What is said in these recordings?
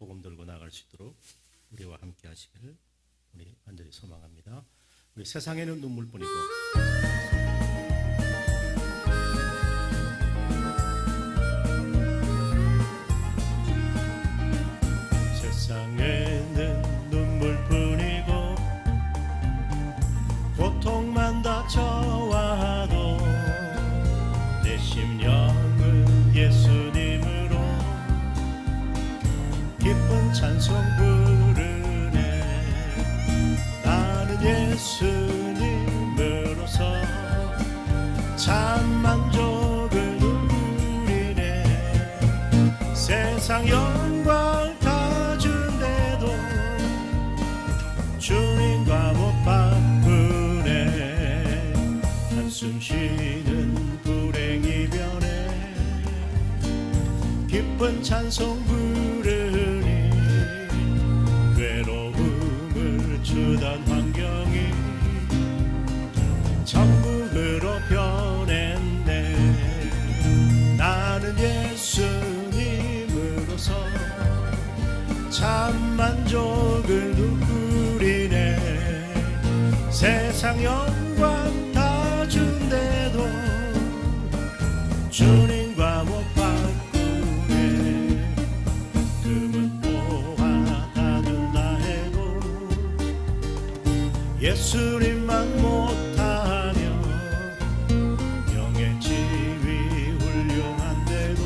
복음 들고 나갈 수 있도록 우리와 함께 하시기를 우리 간절히 소망합니다. 우리 세상에는 눈물뿐이고 세상에는 눈물뿐이고 고통만 다쳐와도 내 심령은 예수님으로 기쁜 찬송 부르네. 나는 예수님으로서 참 만족을 누리네. 세상 영광 다 준대도 주님과 못 바꾸네. 한숨 쉬는 불행이 변해 기쁜 찬송 부르니. 괴로움을 주던 환경이 천국으로 변했네. 나는 예수님으로서 참 만족을 누리네. 세상 영광 다 준대도 주님과 못 바꾸네. 금은 보화 다 준다 해도 예수님만 못하며 명예 지위 훌륭한데도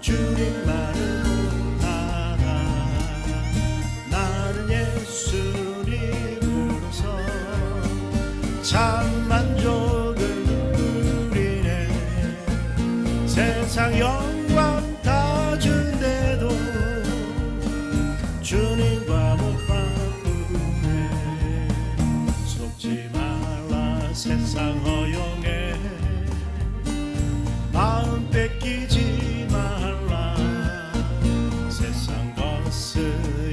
주님만은 못하나. 나는 예수님으로서 참 만족을 누리네. 세상 영광 다 준대도 주님과 못 바꾸네. 속지 말라 세상 허용에 마음 뺏기지 말라. 세상 것을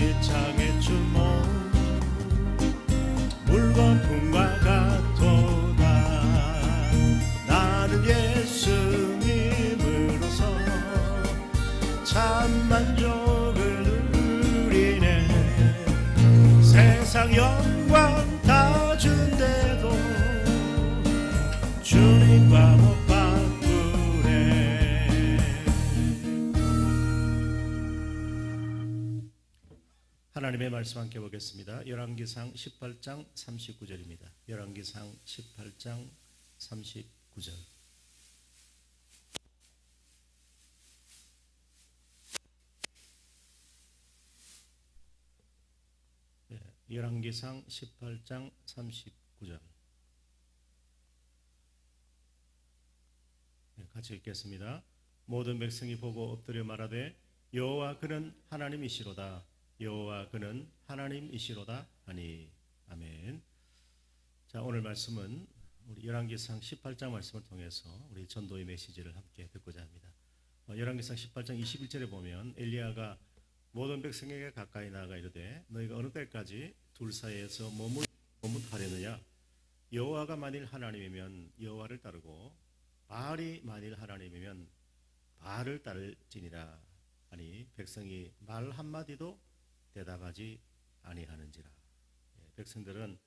이창에 주모 물거품과 같도다. 나는 예수님으로서 참 만족을 누리네. 세상 영광 다 준대도 주님과 못 바꾸네. 하나님의 말씀 함께 보겠습니다. 열왕기상 18장 39절입니다. 열왕기상 18장 39절. 열왕기상 18장 39절. 같이 읽겠습니다. 모든 백성이 보고 엎드려 말하되 여호와 그는 하나님이시로다. 여호와 그는 하나님이시로다 하니. 아멘. 자, 오늘 말씀은 우리 열왕기상 18장 말씀을 통해서 우리 전도의 메시지를 함께 듣고자 합니다. 열왕기상 18장 21절에 보면 엘리야가 모든 백성에게 가까이 나아가 이르되 너희가 어느 때까지 둘 사이에서 머뭇하려느냐. 여호와가 만일 하나님이면 여호와를 따르고 바알이 만일 하나님이면 바알을 따를지니라 하니 백성이 말 한마디도 대답하지 아니하는지라. 백성들은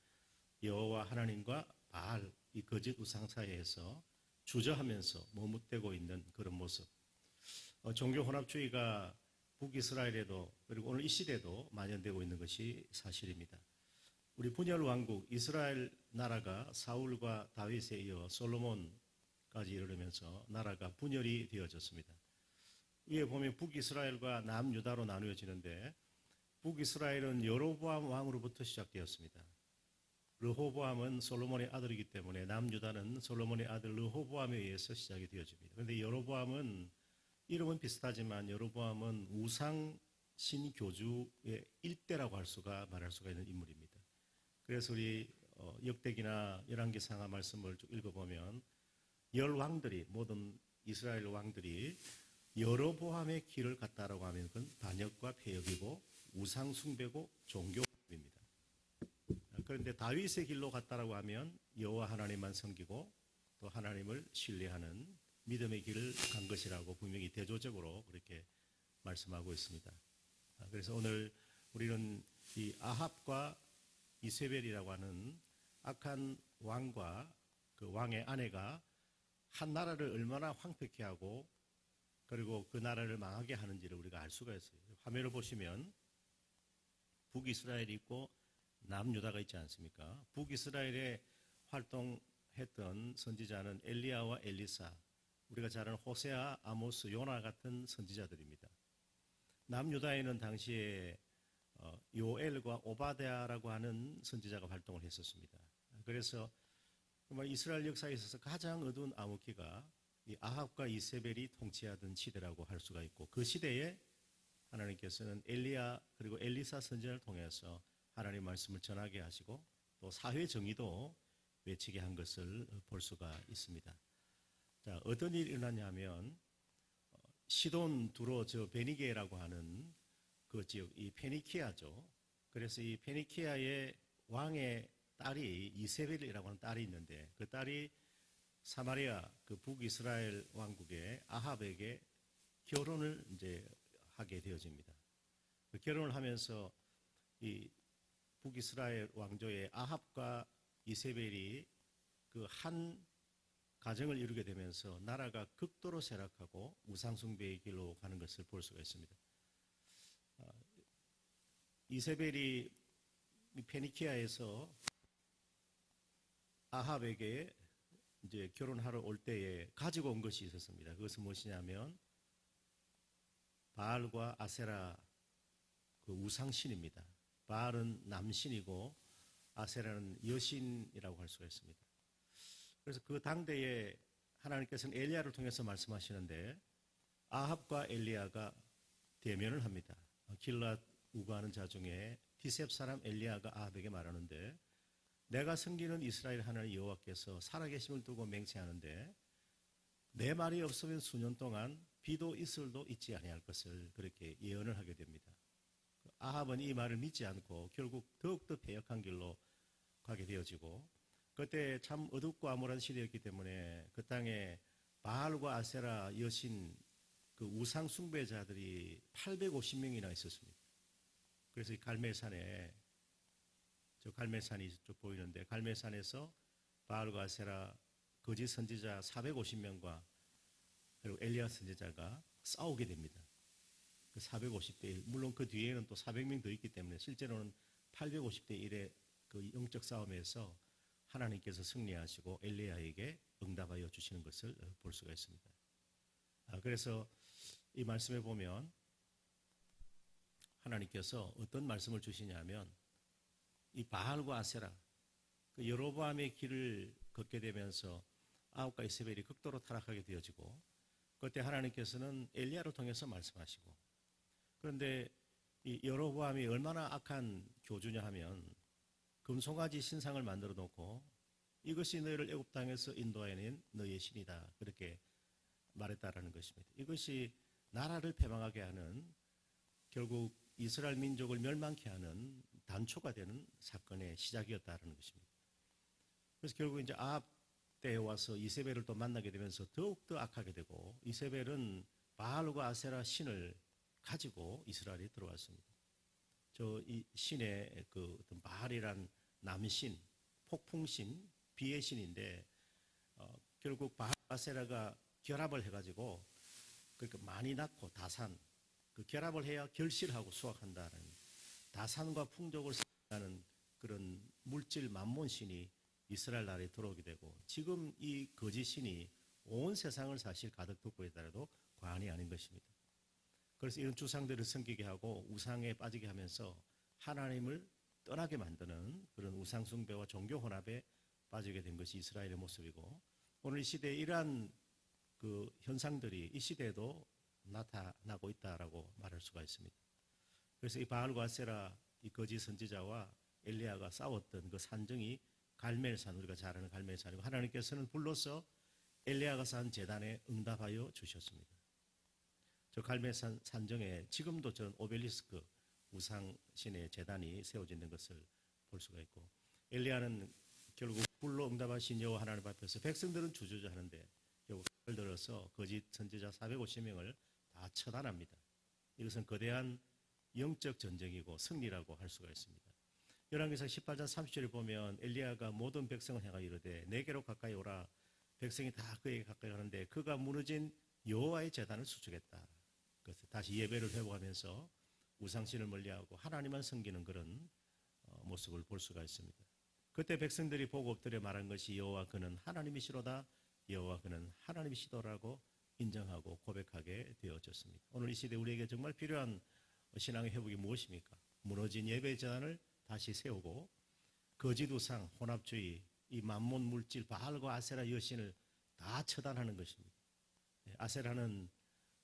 여호와 하나님과 바알 이 거짓 우상 사이에서 주저하면서 머뭇대고 있는 그런 모습. 종교 혼합주의가 북이스라엘에도 그리고 오늘 이 시대에도 만연되고 있는 것이 사실입니다. 우리 분열 왕국 이스라엘 나라가 사울과 다윗에 이어 솔로몬까지 이르면서 나라가 분열이 되어졌습니다. 위에 보면 북이스라엘과 남유다로 나누어지는데 북이스라엘은 여로보암 왕으로부터 시작되었습니다. 르호보암은 솔로몬의 아들이기 때문에 남유다는 솔로몬의 아들 르호보암에 의해서 시작이 되어집니다. 그런데 여로보암은 이름은 비슷하지만 여로보암은 우상 신교주의 일대라고 말할 수가 있는 인물입니다. 그래서 우리 역대기나 열왕기상하 말씀을 쭉 읽어보면 열왕들이 모든 이스라엘 왕들이 여로보암의 길을 갔다라고 하면 그건 반역과 폐역이고 우상 숭배고 종교입니다. 그런데 다윗의 길로 갔다라고 하면 여호와 하나님만 섬기고 또 하나님을 신뢰하는 믿음의 길을 간 것이라고 분명히 대조적으로 그렇게 말씀하고 있습니다. 그래서 오늘 우리는 이 아합과 이세벨이라고 하는 악한 왕과 그 왕의 아내가 한 나라를 얼마나 황폐케 하고 그리고 그 나라를 망하게 하는지를 우리가 알 수가 있어요. 화면을 보시면 북이스라엘이 있고 남유다가 있지 않습니까? 북이스라엘에 활동했던 선지자는 엘리야와 엘리사, 우리가 잘 아는 호세아, 아모스, 요나 같은 선지자들입니다. 남유다에는 당시에 요엘과 오바댜라고 하는 선지자가 활동을 했었습니다. 그래서 정말 이스라엘 역사에 있어서 가장 어두운 암흑기가 이 아합과 이세벨이 통치하던 시대라고 할 수가 있고, 그 시대에 하나님께서는 엘리야 그리고 엘리사 선지자를 통해서 하나님 말씀을 전하게 하시고 또 사회 정의도 외치게 한 것을 볼 수가 있습니다. 자, 어떤 일이 일어났냐면 시돈 두로 저 베니게라고 하는 그 지역, 이 페니키아죠. 그래서 이 페니키아의 왕의 딸이 이세벨이라고 하는 딸이 있는데, 그 딸이 사마리아 그 북이스라엘 왕국의 아합에게 결혼을 이제 하게 되어집니다. 그 결혼을 하면서 이 북이스라엘 왕조의 아합과 이세벨이 그 한 가정을 이루게 되면서 나라가 극도로 쇠락하고 우상숭배의 길로 가는 것을 볼 수가 있습니다. 이세벨이 페니키아에서 아합에게 이제 결혼하러 올 때에 가지고 온 것이 있었습니다. 그것은 무엇이냐면 바알과 아세라 그 우상신입니다. 바알은 남신이고 아세라는 여신이라고 할 수가 있습니다. 그래서 그 당대에 하나님께서는 엘리야를 통해서 말씀하시는데 아합과 엘리야가 대면을 합니다. 길랏 우가하는 자 중에 디셉 사람 엘리야가 아합에게 말하는데, 내가 섬기는 이스라엘 하나님 여호와께서 살아계심을 두고 맹세하는데 내 말이 없으면 수년 동안 비도 이슬도 있지 아니할 것을 그렇게 예언을 하게 됩니다. 아합은 이 말을 믿지 않고 결국 더욱더 패역한 길로 가게 되어지고, 그때 참 어둡고 암울한 시대였기 때문에 그 땅에 바알과 아세라 여신 그 우상 숭배자들이 850명이나 있었습니다. 그래서 이 갈멜산에, 저 갈멜산이 쭉 보이는데, 갈멜산에서 바알과 아세라 거짓 선지자 450명과 그리고 엘리야 선지자가 싸우게 됩니다. 그 450대 1. 물론 그 뒤에는 또 400명 더 있기 때문에 실제로는 850대 1의 그 영적 싸움에서 하나님께서 승리하시고 엘리야에게 응답하여 주시는 것을 볼 수가 있습니다. 그래서 이 말씀에 보면 하나님께서 어떤 말씀을 주시냐면, 이 바알과 아세라, 그 여로보암의 길을 걷게 되면서 아합과 이세벨이 극도로 타락하게 되어지고, 그때 하나님께서는 엘리야를 통해서 말씀하시고, 그런데 이 여로보암이 얼마나 악한 교주냐 하면 금송아지 신상을 만들어 놓고 이것이 너희를 애굽 땅에서 인도해낸 너희의 신이다, 그렇게 말했다라는 것입니다. 이것이 나라를 패망하게 하는, 결국 이스라엘 민족을 멸망케 하는 단초가 되는 사건의 시작이었다라는 것입니다. 그래서 결국 이제 아합 때에 와서 이세벨을 또 만나게 되면서 더욱더 악하게 되고, 이세벨은 바알과 아세라 신을 가지고 이스라엘에 들어왔습니다. 이 신의 그 어떤 바알이란 남신, 폭풍신, 비의 신인데 결국 바알 아세라가 결합을 해가지고 그러니까 많이 낳고 다산, 그 결합을 해야 결실하고 수확한다는 다산과 풍족을 생각하는 그런 물질 만몬신이 이스라엘 나라에 들어오게 되고, 지금 이 거짓 신이 온 세상을 사실 가득 덮고 있다라도 과언이 아닌 것입니다. 그래서 이런 주상들을 섬기게 하고 우상에 빠지게 하면서 하나님을 떠나게 만드는 그런 우상숭배와 종교 혼합에 빠지게 된 것이 이스라엘의 모습이고, 오늘 이 시대에 이러한 그 현상들이 이 시대에도 나타나고 있다라고 말할 수가 있습니다. 그래서 이 바알과 아세라, 이 거짓 선지자와 엘리야가 싸웠던 그 산정이 갈멜산, 우리가 잘 아는 갈멜산이고, 하나님께서는 불러서 엘리야가 쌓은 제단에 응답하여 주셨습니다. 저 갈멜산 산정에 지금도 전 오벨리스크 우상신의 제단이 세워져 있는 것을 볼 수가 있고, 엘리야는 결국 불로 응답하신 여호와 하나님 앞에서 백성들은 주저주저하는데 결국 칼을 들어서 거짓 선지자 450명을 다 처단합니다. 이것은 거대한 영적 전쟁이고 승리라고 할 수가 있습니다. 열왕기상 18장 30절에 보면 엘리야가 모든 백성을 향하여 이르되 내게로 가까이 오라. 백성이 다 그에게 가까이 가는데 그가 무너진 여호와의 제단을 수축했다. 그래서 다시 예배를 회복하면서 우상신을 멀리하고 하나님만 섬기는 그런 모습을 볼 수가 있습니다. 그때 백성들이 보고 엎드려 말한 것이 여호와 그는 하나님이시로다. 여호와 그는 하나님이시더라고 인정하고 고백하게 되어졌습니다. 오늘 이 시대 우리에게 정말 필요한 신앙의 회복이 무엇입니까? 무너진 예배 제단을 다시 세우고 거짓 우상, 혼합주의, 이 만몬 물질, 바알과 아세라 여신을 다 처단하는 것입니다. 아세라는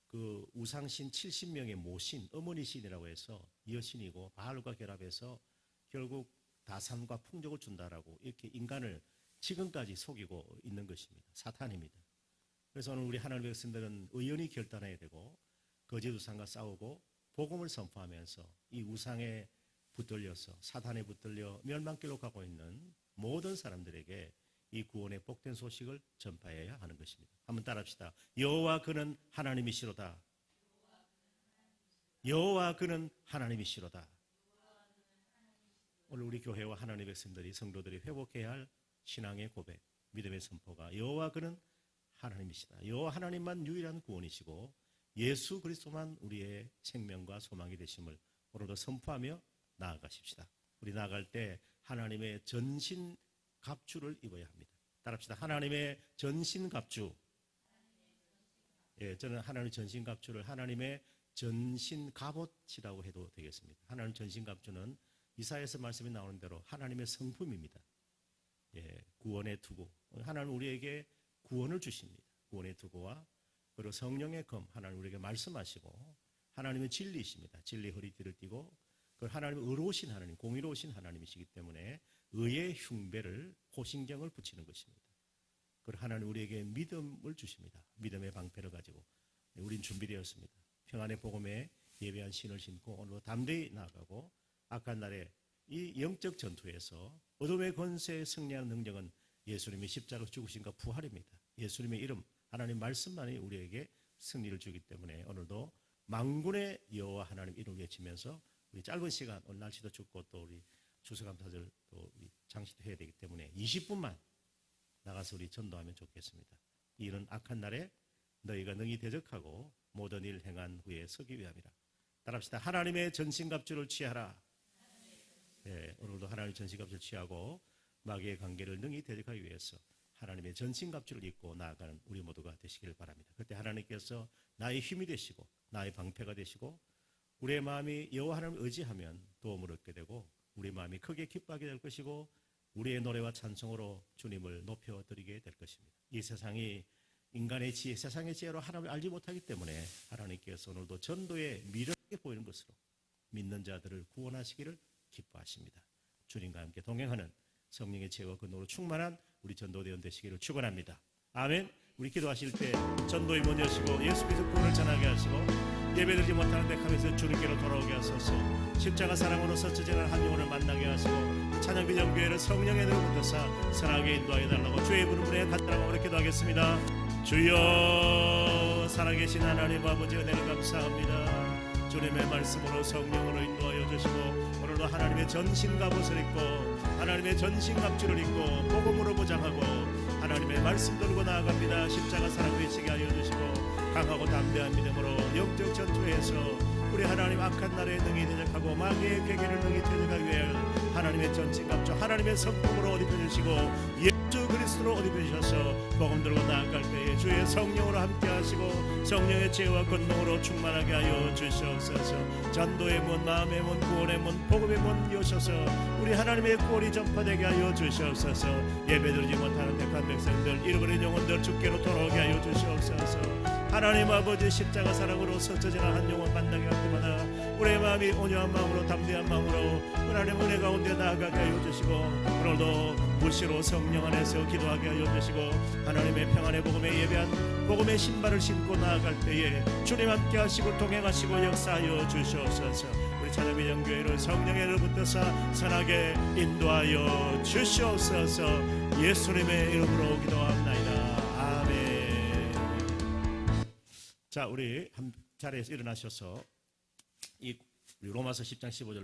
그 우상신 70명의 모신, 어머니 신이라고 해서 여신이고 바알과 결합해서 결국 다산과 풍족을 준다라고 이렇게 인간을 지금까지 속이고 있는 것입니다. 사탄입니다. 그래서 오늘 우리 하나님의 백성들은 의연히 결단해야 되고 거짓 우상과 싸우고 복음을 선포하면서 이 우상에 붙들려서 사탄에 붙들려 멸망길로 가고 있는 모든 사람들에게 이 구원의 복된 소식을 전파해야 하는 것입니다. 한번 따라합시다. 여호와 그는 하나님이시로다. 여호와 그는 하나님이시로다. 오늘 우리 교회와 하나님의 백성들이 성도들이 회복해야 할 신앙의 고백, 믿음의 선포가 여호와 그는 하나님이시다. 여호와 하나님만 유일한 구원이시고 예수 그리스도만 우리의 생명과 소망이 되심을 오늘도 선포하며 나아가십시다. 우리 나아갈 때 하나님의 전신 갑주를 입어야 합니다. 따라합시다. 하나님의 전신 갑주. 예, 저는 하나님의 전신 갑주를 하나님의 전신 갑옷이라고 해도 되겠습니다. 하나님 전신 갑주는 이사야에서 말씀이 나오는 대로 하나님의 성품입니다. 예, 구원의 투구. 하나님 우리에게 구원을 주십니다. 구원의 투구와 그리고 성령의 검, 하나님 우리에게 말씀하시고 하나님의 진리이십니다. 진리 허리띠를 띠고 그걸 하나님의 의로우신 하나님, 공의로우신 하나님이시기 때문에 의의 흉배를 호신경을 붙이는 것입니다. 그리고 하나님 우리에게 믿음을 주십니다. 믿음의 방패를 가지고 우린 준비되었습니다. 평안의 복음에 예배한 신을 신고 오늘도 담대히 나아가고 악한 날에 이 영적 전투에서 어둠의 권세에 승리하는 능력은 예수님의 십자가 죽으심과 부활입니다. 예수님의 이름, 하나님 말씀만이 우리에게 승리를 주기 때문에 오늘도 만군의 여호와 하나님 이름을 외치면서 우리 짧은 시간, 오늘 날씨도 춥고 또 우리 추수감사절 또 우리 장시도 해야 되기 때문에 20분만 나가서 우리 전도하면 좋겠습니다. 이런 악한 날에 너희가 능히 대적하고 모든 일 행한 후에 서기 위함이라. 따라합시다. 하나님의 전신갑주를 취하라. 네, 오늘도 하나님의 전신갑주를 취하고 마귀의 관계를 능히 대적하기 위해서 하나님의 전신갑주를 입고 나아가는 우리 모두가 되시길 바랍니다. 그때 하나님께서 나의 힘이 되시고 나의 방패가 되시고 우리의 마음이 여호와 하나님을 의지하면 도움을 얻게 되고 우리 마음이 크게 기뻐하게 될 것이고 우리의 노래와 찬송으로 주님을 높여드리게 될 것입니다. 이 세상이 인간의 지혜, 세상의 지혜로 하나님을 알지 못하기 때문에 하나님께서 오늘도 전도에 미련하게 보이는 것으로 믿는 자들을 구원하시기를 기뻐하십니다. 주님과 함께 동행하는 성령의 지혜와 근원으로 충만한 우리 전도대원 되시기를 축원합니다. 아멘. 우리 기도하실 때 전도의 문 여시고 예수 그리스도 구원을 전하게 하시고 예배드리지 못하는 데감에서 주님께로 돌아오게 하소서. 십자가 사랑으로 서처지는 한 영혼을 만나게 하시고 찬양비전교회를 성령의 능력을 붙여서 선하게 인도하여 달라고 주의 부름에 간단하고 기도하겠습니다. 주여, 살아계신 하나님 아버지 은혜를 감사합니다. 주님의 말씀으로 성령으로 인도하여 주시고 오늘도 하나님의 전신갑옷을 입고 하나님의 전신갑주를 입고 복음으로 보장하고 하나님의 말씀 들고 나아갑니다. 십자가 사랑 외치게 하여 주시고 강하고 담대한 믿음으로 영적 전투에서 우리 하나님 악한 날에 능히 대적하고 마귀의 괴계를 능히 대적하기 위해 하나님의 전신갑주 하나님의 성품으로 옷 입혀주시고 예수 그리스도로 옷 입혀주셔서 복음 들고 나아갈 때에 주의 성령으로 함께 하시고 성령의 지혜와 권능으로 충만하게 하여 주시옵소서. 전도의 문, 마음의 문, 구원의 문, 복음의 문 여셔서 우리 하나님의 구원이 전파되게 하여 주시옵소서. 예배드리지 못하는 택한 백성들, 잃어버린 영혼들 주께로 돌아오게 하여 주시옵소서. 하나님 아버지 십자가 사랑으로 서쳐지는 한 영혼 만나게 할 때마다 우리의 마음이 온유한 마음으로 담대한 마음으로 하나님 은혜 가운데 나아가게 하여 주시고 오늘도 무시로 성령 안에서 기도하게 하여 주시고 하나님의 평안의 복음에 예배한 복음의 신발을 신고 나아갈 때에 주님 함께 하시고 동행하시고 역사하여 주시옵소서. 우리 찬양비전교회를 성령의 은혜로 붙들사 선하게 인도하여 주시옵소서. 예수님의 이름으로 기도합니다. 아멘. 자, 우리 한 자리에서 일어나셔서 이 로마서 10장 15절